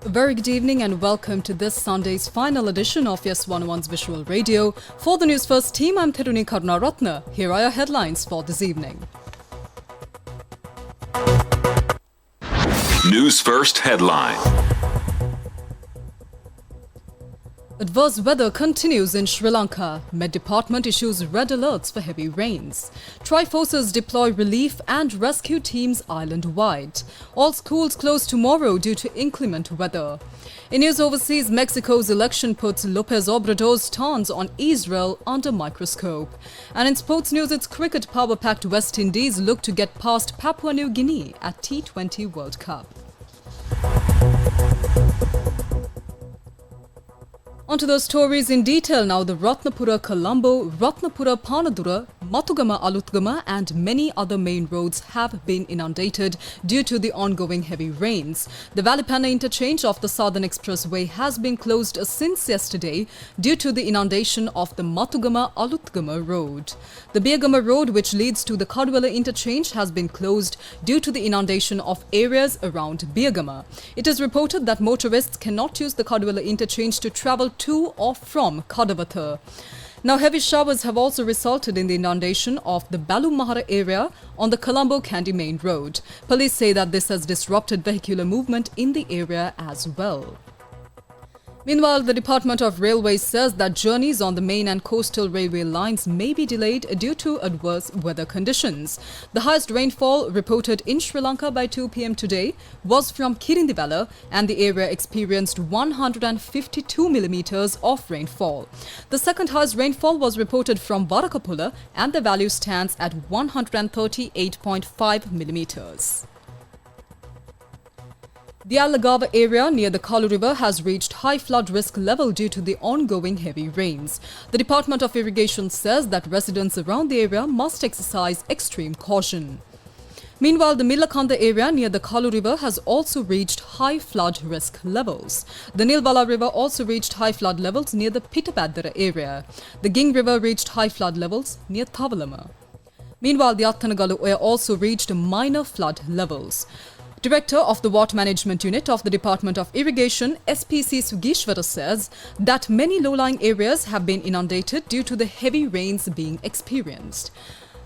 A very good evening and welcome to this Sunday's final edition of YES101's Visual Radio. For the Newsfirst team, I'm Theruni Karunaratne. Here are your headlines for this evening. Newsfirst headline. Adverse weather continues in Sri Lanka. Met Department issues red alerts for heavy rains. Tri-forces deploy relief and rescue teams island-wide. All schools closed tomorrow due to inclement weather. In news overseas, Mexico's election puts López Obrador's stance on Israel under microscope. And in sports news, its cricket power-packed West Indies look to get past Papua New Guinea at T20 World Cup. Onto those stories in detail now. The Ratnapura Colombo, Ratnapura Panadura, Matugama Alutgama and many other main roads have been inundated due to the ongoing heavy rains. The Valipana interchange of the Southern Expressway has been closed since yesterday due to the inundation of the Matugama Alutgama road. The Biagama road, which leads to the Kadwala interchange, has been closed due to the inundation of areas around Biagama. It is reported that motorists cannot use the Kadwala interchange to travel to or from Kadawatha. Now, heavy showers have also resulted in the inundation of the Balumahara area on the Colombo-Kandy main road. Police say that this has disrupted vehicular movement in the area as well. Meanwhile, the Department of Railways says that journeys on the main and coastal railway lines may be delayed due to adverse weather conditions. The highest rainfall reported in Sri Lanka by 2 p.m. today was from Kirindivala, and the area experienced 152 millimeters of rainfall. The second highest rainfall was reported from Varakapula, and the value stands at 138.5 millimeters. The Alagava area near the Kalu River has reached high flood risk level due to the ongoing heavy rains. The Department of Irrigation says that residents around the area must exercise extreme caution. Meanwhile, the Milakanda area near the Kalu River has also reached high flood risk levels. The Nilvala River also reached high flood levels near the Pitapadara area. The Ging River reached high flood levels near Tavalama. Meanwhile, the Attanagalu area also reached minor flood levels. Director of the Water Management Unit of the Department of Irrigation, SPC Sugishwara, says that many low-lying areas have been inundated due to the heavy rains being experienced.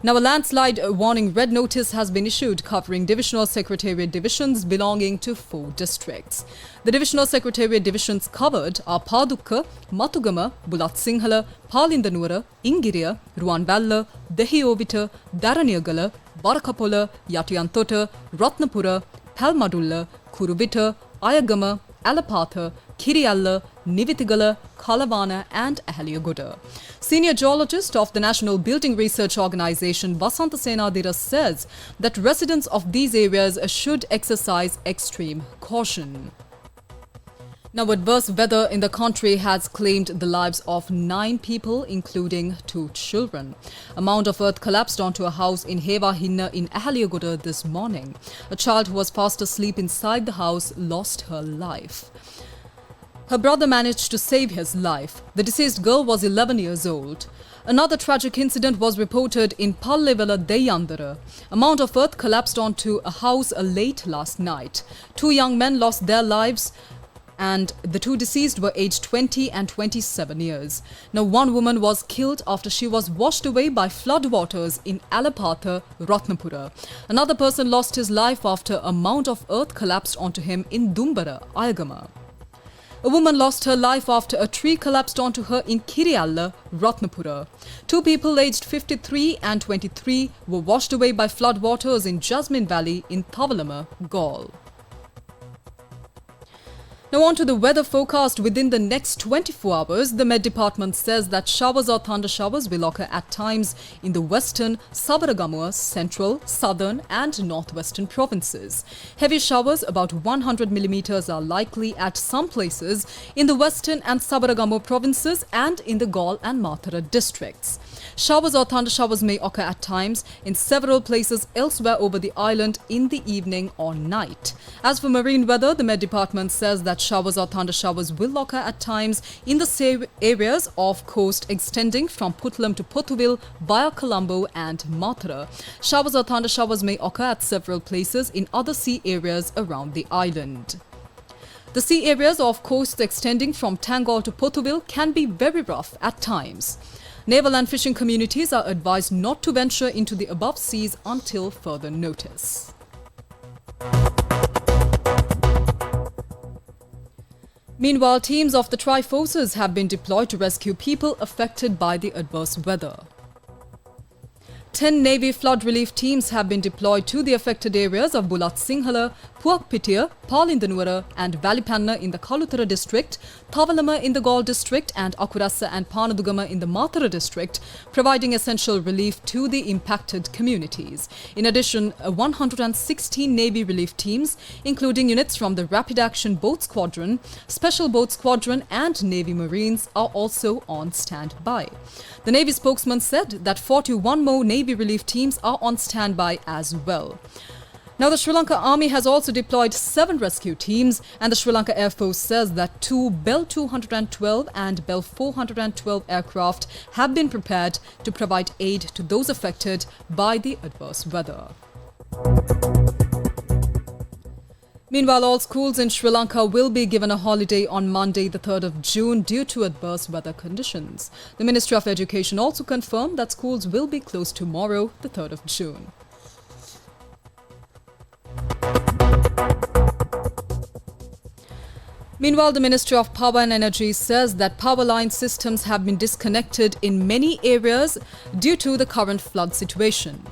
Now, a landslide warning red notice has been issued covering Divisional Secretariat divisions belonging to 4 districts. The Divisional Secretariat divisions covered are Padukka, Matugama, Bulat Sinhala, Palindanura, Ingiriya, Ruanballa, Dehiovita, Daraniyagala, Barakapola, Yatiyantota, Ratnapura, Palmadulla, Kuruvita, Ayagama, Alapatha, Kiriyalla, Nivitigala, Kalavana and Ahaliaguda. Senior geologist of the National Building Research Organization, Vasanta Senadira, says that residents of these areas should exercise extreme caution. Now, adverse weather in the country has claimed the lives of 9 people, including 2 children. A mound of earth collapsed onto a house in Hewa Hinna in Ahaliaguda this morning. A child who was fast asleep inside the house lost her life. Her brother managed to save his life. The deceased girl was 11 years old. Another tragic incident was reported in Pallevela Deyandara. A mound of earth collapsed onto a house late last night. 2 young men lost their lives, and the 2 deceased were aged 20 and 27 years. Now, 1 woman was killed after she was washed away by floodwaters in Alapatha, Ratnapura. Another person lost his life after a mound of earth collapsed onto him in Dumbara, Ayagama. A woman lost her life after a tree collapsed onto her in Kiriyalla, Ratnapura. 2 people aged 53 and 23 were washed away by floodwaters in Jasmine Valley in Tavalama, Gaul. Now, on to the weather forecast within the next 24 hours. The Met Department says that showers or thunder showers will occur at times in the western, Sabaragamuwa, central, southern and northwestern provinces. Heavy showers, about 100 millimeters, are likely at some places in the western and Sabaragamuwa provinces and in the Gaul and Mathura districts. Showers or thunder showers may occur at times in several places elsewhere over the island in the evening or night. As for marine weather, the Met Department says that showers or thunder showers will occur at times in the same areas of coast extending from Puttalam to Pothuville via Colombo and Mathura. Showers or thunder showers may occur at several places in other sea areas around the island. The sea areas off coast extending from Tangol to Potuville can be very rough at times. Naval and fishing communities are advised not to venture into the above seas until further notice. Meanwhile, teams of the Tri-Forces have been deployed to rescue people affected by the adverse weather. 10 Navy flood relief teams have been deployed to the affected areas of Bulat Sinhala, Puakpitia, Palindanura and Valipanna in the Kalutara district, Tavalama in the Gaul district and Akurasa and Panadugama in the Matara district, providing essential relief to the impacted communities. In addition, 116 Navy relief teams, including units from the Rapid Action Boat Squadron, Special Boat Squadron and Navy Marines are also on standby. The Navy spokesman said that 41 more Navy relief teams are on standby as well. Now, the Sri Lanka Army has also deployed 7 rescue teams, and the Sri Lanka Air Force says that 2 Bell 212 and Bell 412 aircraft have been prepared to provide aid to those affected by the adverse weather. Meanwhile, all schools in Sri Lanka will be given a holiday on Monday, the 3rd of June, due to adverse weather conditions. The Ministry of Education also confirmed that schools will be closed tomorrow, the 3rd of June. Meanwhile, the Ministry of Power and Energy says that power line systems have been disconnected in many areas due to the current flood situation.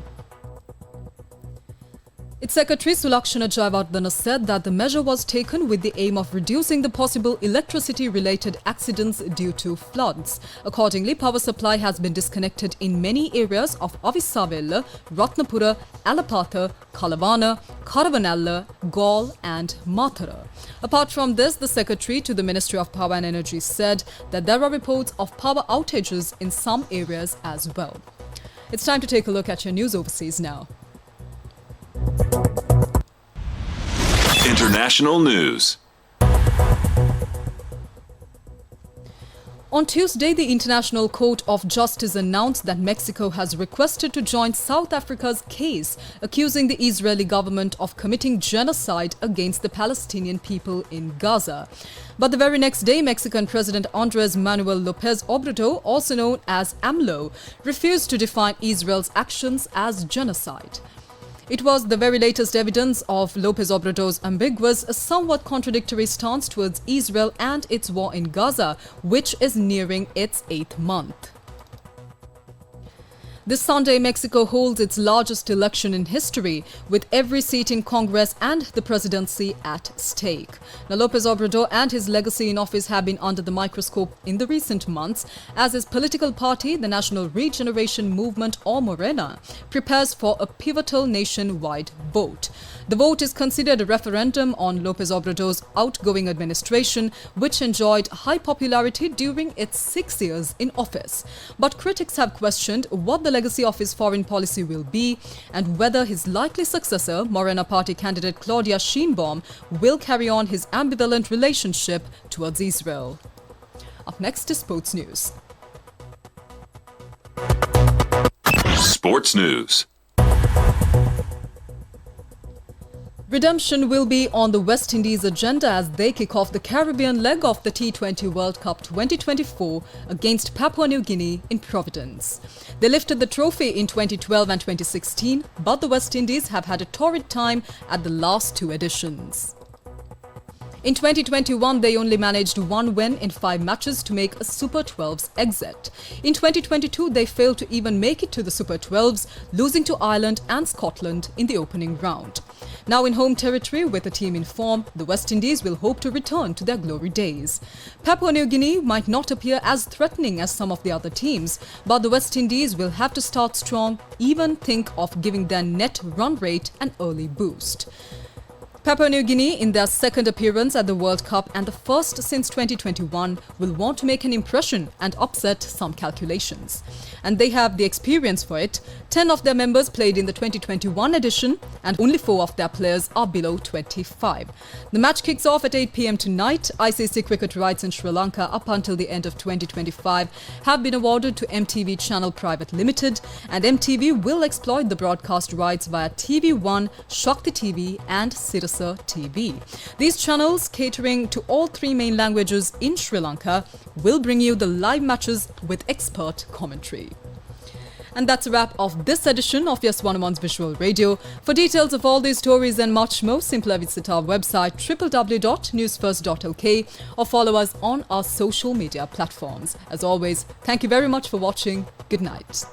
Its Secretary Sulakshana Jayawardena said that the measure was taken with the aim of reducing the possible electricity-related accidents due to floods. Accordingly, power supply has been disconnected in many areas of Avissavella, Ratnapura, Alapatha, Kalavana, Karavanalla, Gaul and Matara. Apart from this, the Secretary to the Ministry of Power and Energy said that there are reports of power outages in some areas as well. It's time to take a look at your news overseas now. International news. On Tuesday, the International Court of Justice announced that Mexico has requested to join South Africa's case accusing the Israeli government of committing genocide against the Palestinian people in Gaza. But the very next day, Mexican President Andrés Manuel López Obrador, also known as AMLO, refused to define Israel's actions as genocide. It was the very latest evidence of López Obrador's ambiguous, somewhat contradictory stance towards Israel and its war in Gaza, which is nearing its 8th month. This Sunday, Mexico holds its largest election in history, with every seat in Congress and the presidency at stake. Now, López Obrador and his legacy in office have been under the microscope in the recent months as his political party, the National Regeneration Movement or Morena, prepares for a pivotal nationwide vote. The vote is considered a referendum on López Obrador's outgoing administration, which enjoyed high popularity during its 6 years in office. But critics have questioned what the legacy of his foreign policy will be and whether his likely successor, Morena Party candidate Claudia Sheinbaum, will carry on his ambivalent relationship towards Israel. Up next is sports news. Sports news. Redemption will be on the West Indies agenda as they kick off the Caribbean leg of the T20 World Cup 2024 against Papua New Guinea in Providence. They lifted the trophy in 2012 and 2016, but the West Indies have had a torrid time at the last 2 editions. In 2021, they only managed 1 win in 5 matches to make a Super 12s exit. In 2022, they failed to even make it to the Super 12s, losing to Ireland and Scotland in the opening round. Now in home territory with a team in form, the West Indies will hope to return to their glory days. Papua New Guinea might not appear as threatening as some of the other teams, but the West Indies will have to start strong, even think of giving their net run rate an early boost. Papua New Guinea, in their second appearance at the World Cup and the first since 2021, will want to make an impression and upset some calculations. And they have the experience for it. 10 of their members played in the 2021 edition and only 4 of their players are below 25. The match kicks off at 8 p.m. tonight. ICC cricket rights in Sri Lanka up until the end of 2025 have been awarded to MTV Channel Private Limited, and MTV will exploit the broadcast rights via TV1, Shakti TV and Sirius Answer TV. These channels, catering to all three main languages in Sri Lanka, will bring you the live matches with expert commentary. And that's a wrap of this edition of YES101's Visual Radio. For details of all these stories and much more, simply visit our website www.Newsfirst.lk or follow us on our social media platforms. As always, thank you very much for watching. Good night.